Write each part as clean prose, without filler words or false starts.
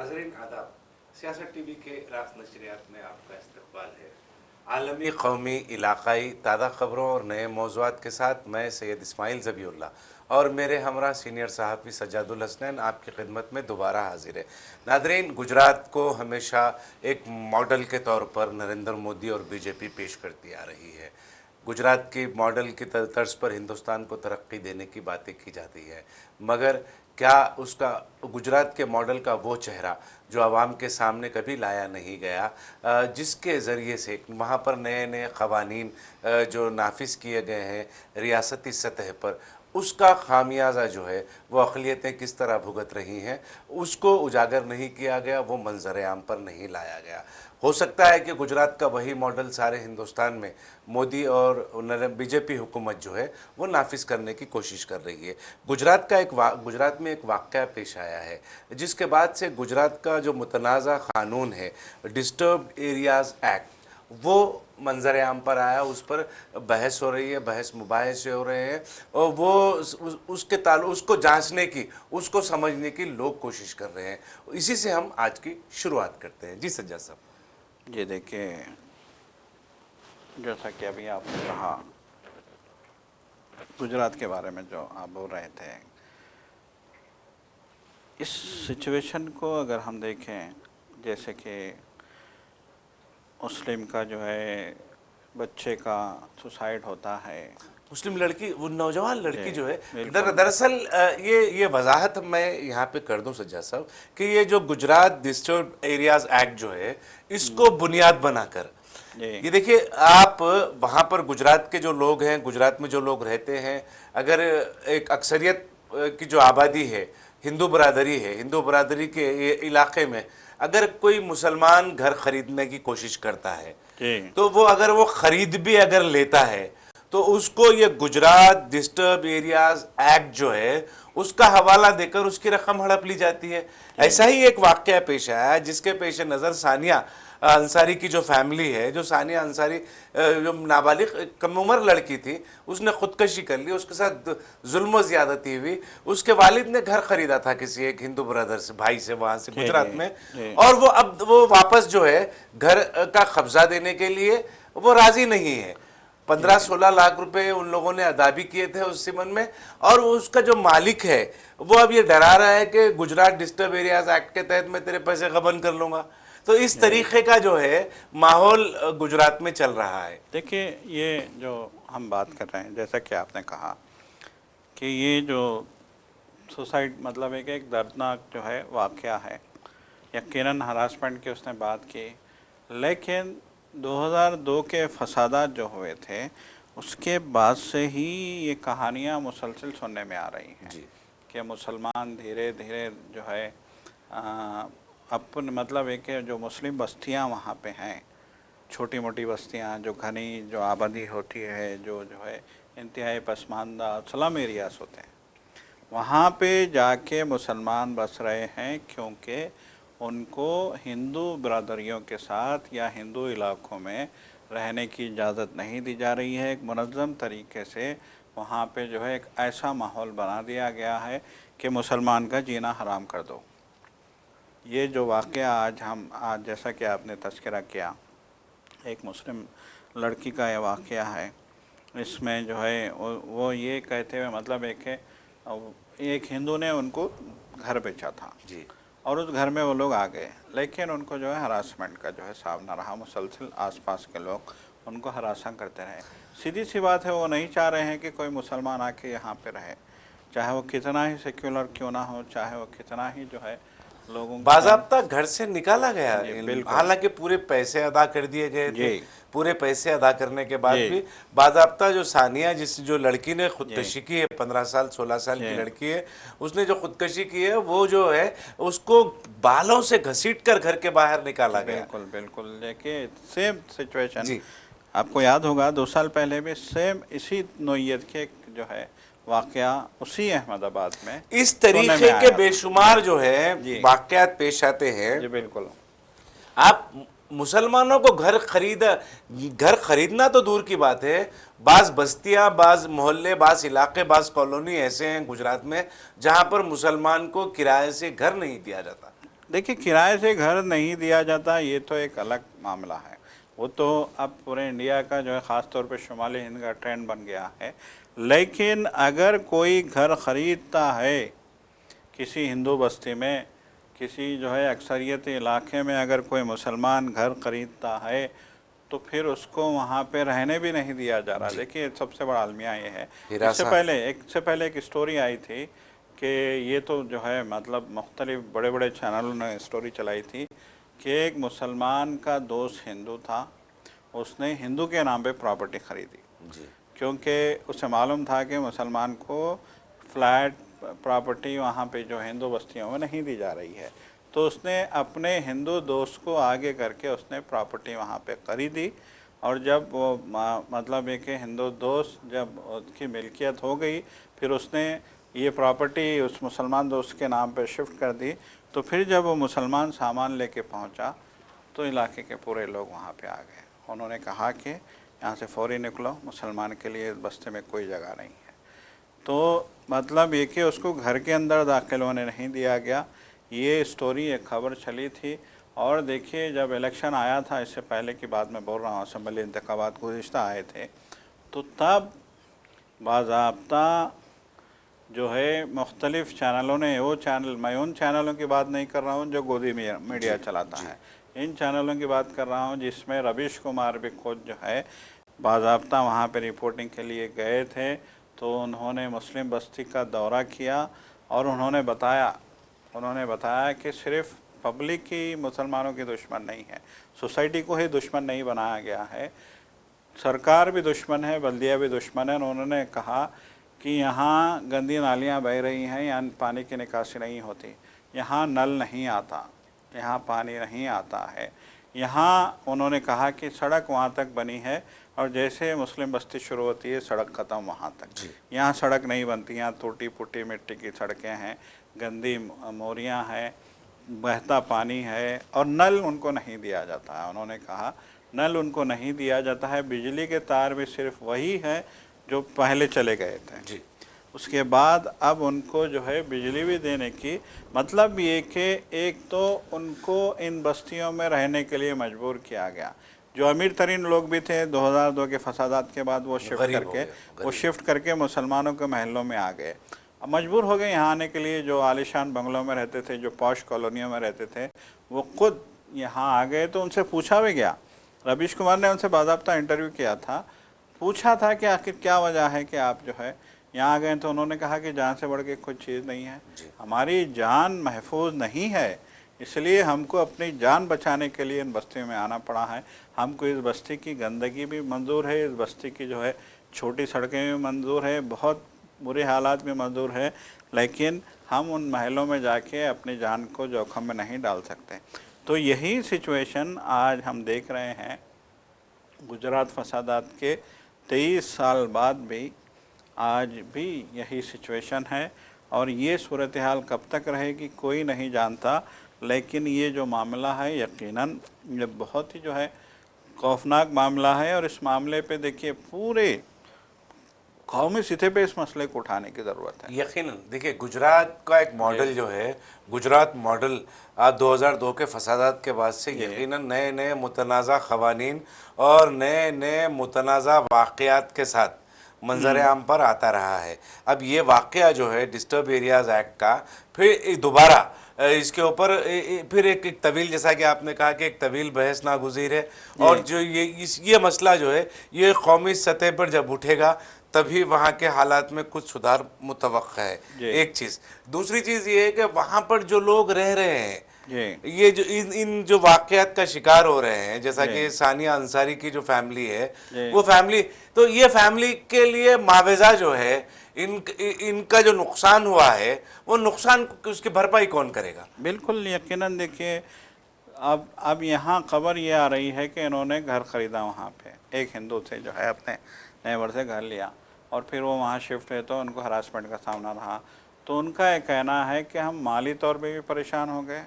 नाज़रीन आदाब, सियासत टीवी के रास नशरियात में आपका इस्तकबाल है। आलमी, कौमी, इलाकाई ताज़ा ख़बरों और नए मौज़ूआत के साथ मैं सैयद इस्माइल ज़बीउल्लाह और मेरे हमरा सीनियर सहाफ़ी सज्जादुल हसनैन आपकी खिदमत में दोबारा हाजिर है। नाज़रीन, गुजरात को हमेशा एक मॉडल के तौर पर नरेंद्र मोदी और बीजेपी पेश करती आ रही है। गुजरात की मॉडल की तर्ज पर हिंदुस्तान को तरक्की देने की बातें की जाती है, मगर क्या उसका गुजरात के मॉडल का वो चेहरा जो आवाम के सामने कभी लाया नहीं गया, जिसके ज़रिए से वहाँ पर नए नए क़वानीन जो नाफिज किए गए हैं रियासती सतह पर, उसका खामियाजा जो है वो अक़लियतें किस तरह भुगत रही हैं, उसको उजागर नहीं किया गया, वो मंजर आम पर नहीं लाया गया। हो सकता है कि गुजरात का वही मॉडल सारे हिंदुस्तान में मोदी और बीजेपी हुकूमत जो है वो नाफिज करने की कोशिश कर रही है। गुजरात में एक वाक़या पेश आया है जिसके बाद से गुजरात का जो मुतनाज़ा क़ानून है, डिस्टर्ब्ड एरियाज़ एक्ट, वो मंजर आम पर आया, उस पर बहस हो रही है, बहस मुबाहिसे हो रहे हैं और वो उसको जांचने की, उसको समझने की लोग कोशिश कर रहे हैं। इसी से हम आज की शुरुआत करते हैं। जी सज्जाद साहब। जी देखिए, जैसा कि अभी आपने कहा गुजरात के बारे में जो आप बोल रहे थे, इस सिचुएशन को अगर हम देखें, जैसे कि मुस्लिम का जो है बच्चे का सुसाइड होता है, मुस्लिम लड़की, वो नौजवान लड़की जो है, बिल्कुल। दरअसल ये वजाहत मैं यहाँ पे कर दूं सज्जाद साहब कि ये जो गुजरात डिस्टर्ब्ड एरियाज एक्ट जो है, इसको बुनियाद बनाकर ये देखिए, आप वहाँ पर गुजरात के जो लोग हैं, गुजरात में जो लोग रहते हैं, अगर एक अक्सरियत की जो आबादी है, हिंदू बरादरी है, हिंदू बरादरी के इलाके में अगर कोई मुसलमान घर खरीदने की कोशिश करता है तो वो अगर वो खरीद भी अगर लेता है तो उसको ये गुजरात डिस्टर्ब एरियाज एक्ट जो है उसका हवाला देकर उसकी रकम हड़प ली जाती है। ऐसा ही एक वाक़या पेश आया है जिसके पेश नज़र सानिया अंसारी की जो फैमिली है, जो सानिया अंसारी जो नाबालिग कम उम्र लड़की थी, उसने खुदकशी कर ली, उसके साथ जुल्म ज़्यादती हुई। उसके वालिद ने घर खरीदा था किसी एक हिंदू ब्रदर से, भाई से, वहाँ से गुजरात में, और वो अब वो वापस जो है घर का कब्जा देने के लिए वो राज़ी नहीं है। 15-16 लाख रुपए उन लोगों ने अदा भी किए थे उस सिमन में, और उसका जो मालिक है वो अब ये डरा रहा है कि गुजरात डिस्टर्ब एरियाज एक्ट के तहत मैं तेरे पैसे गबन कर लूँगा। तो इस तरीके का जो है माहौल गुजरात में चल रहा है। देखिए, ये जो हम बात कर रहे हैं, जैसा कि आपने कहा कि ये जो सुसाइड मतलब एक दर्दनाक जो है वाक़या है, यकीनन हरासमेंट की उसने बात की, लेकिन 2002 के फसादात जो हुए थे उसके बाद से ही ये कहानियाँ मुसलसल सुनने में आ रही हैं कि मुसलमान धीरे धीरे जो है अपन मतलब एक जो मुस्लिम बस्तियां वहाँ पे हैं, छोटी मोटी बस्तियां जो घनी जो आबादी होती है, जो है इंतहाई पसमानदा स्लम एरियाज होते हैं, वहाँ पे जाके मुसलमान बस रहे हैं क्योंकि उनको हिंदू बरादरियों के साथ या हिंदू इलाकों में रहने की इजाज़त नहीं दी जा रही है। एक मुनज़्ज़म तरीके से वहाँ पे जो है एक ऐसा माहौल बना दिया गया है कि मुसलमान का जीना हराम कर दो। ये जो वाक़या आज जैसा कि आपने तज़किरा किया, एक मुस्लिम लड़की का ये वाक़या है, इसमें जो है वो ये कहते हुए मतलब एक हिंदू ने उनको घर बेचा था जी, और उस घर में वो लोग आ गए, लेकिन उनको जो है हरासमेंट का जो है सामना रहा, मुसलसल आसपास के लोग उनको हरासा करते रहे। सीधी सी बात है, वो नहीं चाह रहे हैं कि कोई मुसलमान आके यहाँ पे रहे, चाहे वो कितना ही सेक्युलर क्यों ना हो, चाहे वो कितना ही जो है लोगों बाज़ाब्ता घर से निकाला गया, हालांकि पूरे पैसे अदा कर दिए गए थे। पूरे पैसे अदा करने के बाद भी बाज़ाब्ता जो सानिया जो लड़की ने खुदकशी की है, 15 साल 16 साल की लड़की है, उसने जो खुदकशी की है वो जो है उसको बालों से घसीट कर घर के बाहर निकाला गया। बिल्कुल बिल्कुल। देखिए, सेम सिचुएशन आपको याद होगा 2 साल पहले भी सेम इसी नोयत के जो है वाक़या उसी अहमदाबाद में इस तरीके के बेशुमार जो है वाक़यात पेश आते हैं। जी बिल्कुल। आप मुसलमानों को घर खरीदना तो दूर की बात है, बाज़ बस्तियां, बाज़ मोहल्ले, बाज़ इलाके, बाज़ कॉलोनी ऐसे हैं गुजरात में जहां पर मुसलमान को किराए से घर नहीं दिया जाता। देखिए, किराए से घर नहीं दिया जाता ये तो एक अलग मामला है। वो तो अब पूरे इंडिया का जो है ख़ास तौर पे शुमाली हिंद का ट्रेंड बन गया है। लेकिन अगर कोई घर ख़रीदता है किसी हिंदू बस्ती में, किसी जो है अक्सरियती इलाके में अगर कोई मुसलमान घर ख़रीदता है तो फिर उसको वहाँ पे रहने भी नहीं दिया जा रहा। देखिए, सबसे बड़ा अलमिया ये है। इससे पहले एक स्टोरी आई थी कि ये तो जो है मतलब मुख्तलिफ बड़े बड़े चैनलों ने स्टोरी चलाई थी कि एक मुसलमान का दोस्त हिंदू था, उसने हिंदू के नाम पे प्रॉपर्टी ख़रीदी जी। क्योंकि उसे मालूम था कि मुसलमान को फ्लैट प्रॉपर्टी वहाँ पे जो हिंदू बस्तियों में नहीं दी जा रही है। तो उसने अपने हिंदू दोस्त को आगे करके उसने प्रॉपर्टी वहाँ पे खरीदी, और जब वो मतलब एक हिंदू दोस्त जब उसकी मिल्कियत हो गई, फिर उसने ये प्रॉपर्टी उस मुसलमान दोस्त के नाम पे शिफ्ट कर दी। तो फिर जब वो मुसलमान सामान लेके पहुँचा तो इलाके के पूरे लोग वहाँ पे आ गए। उन्होंने कहा कि यहाँ से फौरी निकलो, मुसलमान के लिए बस्ती में कोई जगह नहीं है। तो मतलब ये कि उसको घर के अंदर दाखिल होने नहीं दिया गया। ये स्टोरी, एक खबर चली थी। और देखिए, जब इलेक्शन आया था, इससे पहले की बात मैं बोल रहा हूँ, असम्बली इंतखाबात गुज़िश्ता आए थे, तो तब बाज़ाब्ता जो है मुख्तलिफ़ चैनलों ने, वो चैनल, मैं उन चैनलों की बात नहीं कर रहा हूँ जो गोदी मीडिया चलाता है, इन चैनलों की बात कर रहा हूँ जिसमें रवीश कुमार भी खुद जो है बाज़ाब्ता वहाँ पे रिपोर्टिंग के लिए गए थे। तो उन्होंने मुस्लिम बस्ती का दौरा किया और उन्होंने बताया कि सिर्फ़ पब्लिक ही मुसलमानों की दुश्मन नहीं है, सोसाइटी को ही दुश्मन नहीं बनाया गया है, सरकार भी दुश्मन है, बल्दिया भी दुश्मन है। उन्होंने कहा कि यहाँ गंदी नालियाँ बह रही हैं, यहाँ पानी की निकासी नहीं होती, यहाँ नल नहीं आता, यहाँ पानी नहीं आता है। यहाँ उन्होंने कहा कि सड़क वहाँ तक बनी है और जैसे मुस्लिम बस्ती शुरू होती है सड़क ख़त्म वहाँ तक, यहाँ सड़क नहीं बनती, यहाँ टूटी फूटी मिट्टी की सड़कें हैं, गंदी मोरियाँ हैं, बहता पानी है और नल उनको नहीं दिया जाता है। उन्होंने कहा नल उनको नहीं दिया जाता है, बिजली के तार भी सिर्फ वही है जो पहले चले गए थे जी। उसके बाद अब उनको जो है बिजली भी देने की, मतलब ये कि एक तो उनको इन बस्तियों में रहने के लिए मजबूर किया गया। जो अमीर तरीन लोग भी थे 2002 के फसादात के बाद वो शिफ्ट करके मुसलमानों के महलों में आ गए, अब मजबूर हो गए यहाँ आने के लिए। जो आलिशान बंगलों में रहते थे, जो पॉश कॉलोनियों में रहते थे, वो खुद यहाँ आ गए। तो उनसे पूछा भी गया, रवीश कुमार ने उनसे बाज़ाब्ता इंटरव्यू किया था, पूछा था कि आखिर क्या वजह है कि आप जो है यहाँ आ गए। तो उन्होंने कहा कि जान से बढ़ के कुछ चीज़ नहीं है, हमारी जान महफूज नहीं है, इसलिए हमको अपनी जान बचाने के लिए इन बस्तियों में आना पड़ा है। हमको इस बस्ती की गंदगी भी मंजूर है, इस बस्ती की जो है छोटी सड़कें भी मंजूर है, बहुत बुरे हालात भी मंजूर है, लेकिन हम उन महलों में जाके अपनी जान को जोखिम में नहीं डाल सकते। तो यही सिचुएशन आज हम देख रहे हैं। गुजरात फसादात के 23 साल बाद भी आज भी यही सिचुएशन है और ये सूरत हाल कब तक रहेगी कोई नहीं जानता। लेकिन ये जो मामला है यकीनन ये बहुत ही जो है खौफनाक मामला है और इस मामले पे देखिए पूरे कौमी सतह पे इस मसले को उठाने की ज़रूरत है। यकीनन देखिए, गुजरात का एक मॉडल जो है, गुजरात मॉडल आज 2002 के फसादात के बाद से यकीनन नए नए मुतनाज़ा ख़वानीन और नए नए मुतनाज़ा वाक़यात के साथ मंजर आम पर आता रहा है। अब ये वाक़या जो है डिस्टर्ब एरियाज़ एक्ट का फिर दोबारा इसके ऊपर फिर एक तवील, जैसा कि आपने कहा कि एक तवील बहस नागुज़ीर है। और जो ये मसला जो है ये कौमी सतह पर जब उठेगा तभी वहाँ के हालात में कुछ सुधार मुतवक्का है, एक चीज़। दूसरी चीज़ ये है कि वहाँ पर जो लोग रह रहे हैं, ये जो इन जो वाक़यात का शिकार हो रहे हैं, जैसा कि सानिया अंसारी की जो फैमिली है, वो फैमिली, तो ये फैमिली के लिए मुआवजा जो है, इनका जो नुकसान हुआ है वो नुकसान उसकी भरपाई कौन करेगा? बिल्कुल यकीनन। देखिए, अब यहाँ खबर ये आ रही है कि इन्होंने घर ख़रीदा वहाँ पे, एक हिंदू से जो है अपने नेबर से घर लिया और फिर वो वहाँ शिफ्ट हुए तो उनको हरासमेंट का सामना रहा। तो उनका ये कहना है कि हम माली तौर पे भी परेशान हो गए,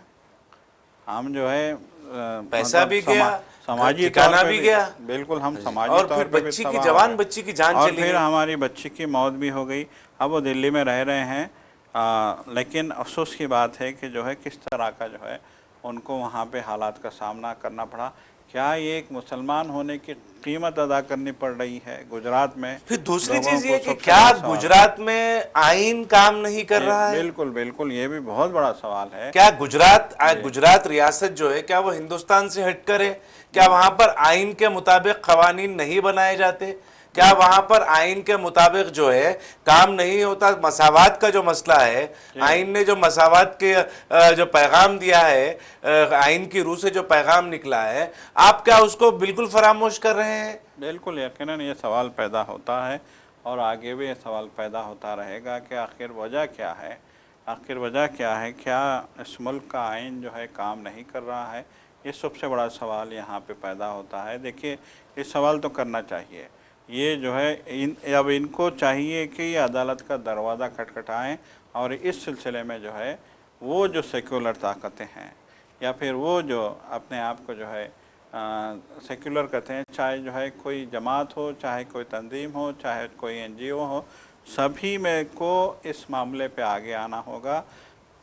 हम जो है पैसा भी गया, समाजी तौर भी गया, बिल्कुल हम समाजी और तौर फिर पे बच्ची की, जवान बच्ची की जान और चली फिर गई। हमारी बच्ची की मौत भी हो गई। अब वो दिल्ली में रह रहे हैं लेकिन अफसोस की बात है कि जो है किस तरह का जो है उनको वहाँ पे हालात का सामना करना पड़ा। क्या ये एक मुसलमान होने की कीमत अदा करनी पड़ रही है गुजरात में? फिर दूसरी लोगों चीज को ये कि सबसे क्या बड़ा सवाल है। गुजरात में आइन काम नहीं कर ये रहा है? बिल्कुल बिल्कुल, ये भी बहुत बड़ा सवाल है। क्या गुजरात रियासत जो है क्या वो हिंदुस्तान से हटकर है? क्या वहां पर आइन के मुताबिक कवानीन नहीं बनाए जाते? क्या वहां पर आइन के मुताबिक जो है काम नहीं होता? मसावात का जो मसला है, आइन ने जो मसावात के जो पैगाम दिया है, आइन की रूह से जो पैगाम निकला है, आप क्या उसको बिल्कुल फरामोश कर रहे हैं? बिल्कुल यकीनन ये सवाल पैदा होता है और आगे भी ये सवाल पैदा होता रहेगा कि आखिर वजह क्या है, आखिर वजह क्या है, क्या इस मुल्क का आइन जो है काम नहीं कर रहा है? ये सबसे बड़ा सवाल यहाँ पे पैदा होता है। देखिए, ये सवाल तो करना चाहिए, ये जो है अब इनको चाहिए कि ये अदालत का दरवाज़ा खटखटाएं और इस सिलसिले में जो है वो जो सेक्युलर ताकतें हैं या फिर वो जो अपने आप को जो है सेक्युलर कहते हैं, चाहे जो है कोई जमात हो, चाहे कोई तंजीम हो, चाहे कोई एनजीओ हो, सभी में को इस मामले पे आगे आना होगा।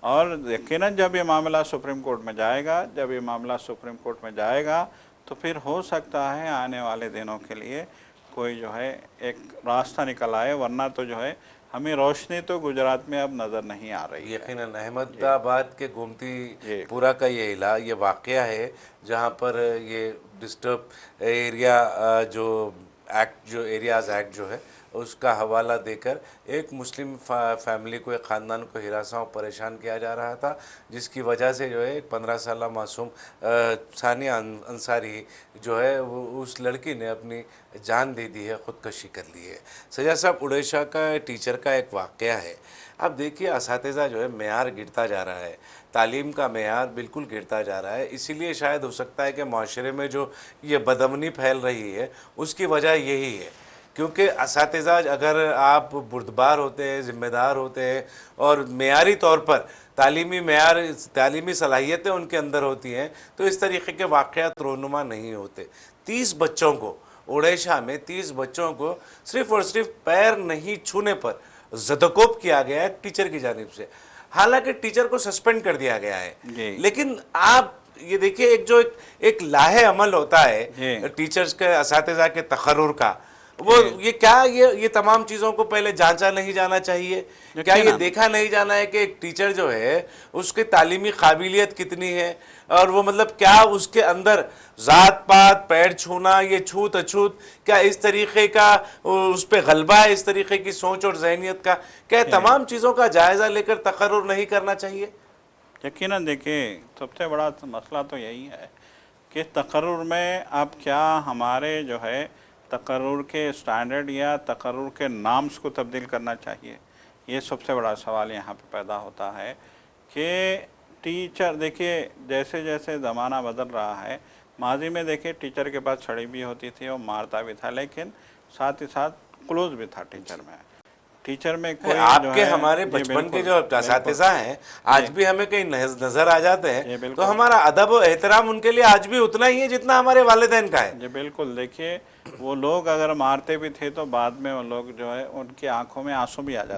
और यकीनन जब ये मामला सुप्रीम कोर्ट में जाएगा, जब ये मामला सुप्रीम कोर्ट में जाएगा तो फिर हो सकता है आने वाले दिनों के लिए कोई जो है एक रास्ता निकल आए, वरना तो जो है हमें रोशनी तो गुजरात में अब नज़र नहीं आ रही है। यकीनन अहमदाबाद के गोमतीपुरा का ये वाक़या है जहाँ पर ये डिस्टर्ब एरिया जो एक्ट जो एरियाज़ एक्ट जो है उसका हवाला देकर एक मुस्लिम फैमिली को, एक ख़ानदान को हिरासा और परेशान किया जा रहा था, जिसकी वजह से जो है एक 15 साला मासूम सानिया अंसारी जो है वो उस लड़की ने अपनी जान दे दी है, ख़ुदकशी कर ली है। सजा साहब, उड़ीसा का टीचर का एक वाक़या है। अब देखिए, असातिज़ा जो है मेयार गिरता जा रहा है, तालीम का मेयार बिल्कुल गिरता जा रहा है। इसीलिए शायद हो सकता है कि माशरे में जो ये बदअमनी फैल रही है उसकी वजह यही है, क्योंकि असातिज़ा अगर आप बुर्दबार होते हैं, ज़िम्मेदार होते हैं और मेयारी तौर पर तालीमी सलाहियतें उनके अंदर होती हैं, तो इस तरीक़े के वाक़यात रोनुमा नहीं होते। 30 बच्चों को, उड़ीसा में 30 बच्चों को सिर्फ़ और सिर्फ पैर नहीं छूने पर ज़दकोब किया गया है टीचर की जानिब से। हालांकि टीचर को सस्पेंड कर दिया गया है, लेकिन आप ये देखिए, एक लाहे अमल होता है टीचर्स के, असातिज़ा के तकर्रुर का, वो ये क्या ये तमाम चीज़ों को पहले जांचा नहीं जाना चाहिए? क्या ये देखा नहीं जाना है कि एक टीचर जो है उसकी तालीमी काबिलियत कितनी है, और वो मतलब क्या उसके अंदर ज़ात पात, पैर छूना, ये छूत अछूत, क्या इस तरीक़े का उस पर गलबा है, इस तरीक़े की सोच और जहनीत का? क्या तमाम चीज़ों का जायज़ा लेकर तकर्रुर नहीं करना चाहिए? यकीनन देखिए, सबसे बड़ा मसला तो यही है कि तकर्रुर में अब क्या हमारे जो है तकर्रुर के स्टैंडर्ड या तकर्रुर के नाम्स को तब्दील करना चाहिए। ये सबसे बड़ा सवाल यहाँ पे पैदा होता है कि टीचर, देखिए जैसे जैसे ज़माना बदल रहा है, माजी में देखिए टीचर के पास छड़ी भी होती थी और मारता भी था, लेकिन साथ ही साथ क्लोज भी था टीचर में। टीचर में कोई आपके हमारे बचपन के जो असातिज़ा हैं आज भी हमें कहीं नजर आ जाते हैं, तो हमारा अदब और एहतराम उनके लिए आज भी उतना ही है जितना हमारे वालिदैन का है। जी बिल्कुल, देखिए वो लोग अगर मारते भी थे तो बाद में वो लोग जो है उनकी आंखों में आंसू भी आ जाते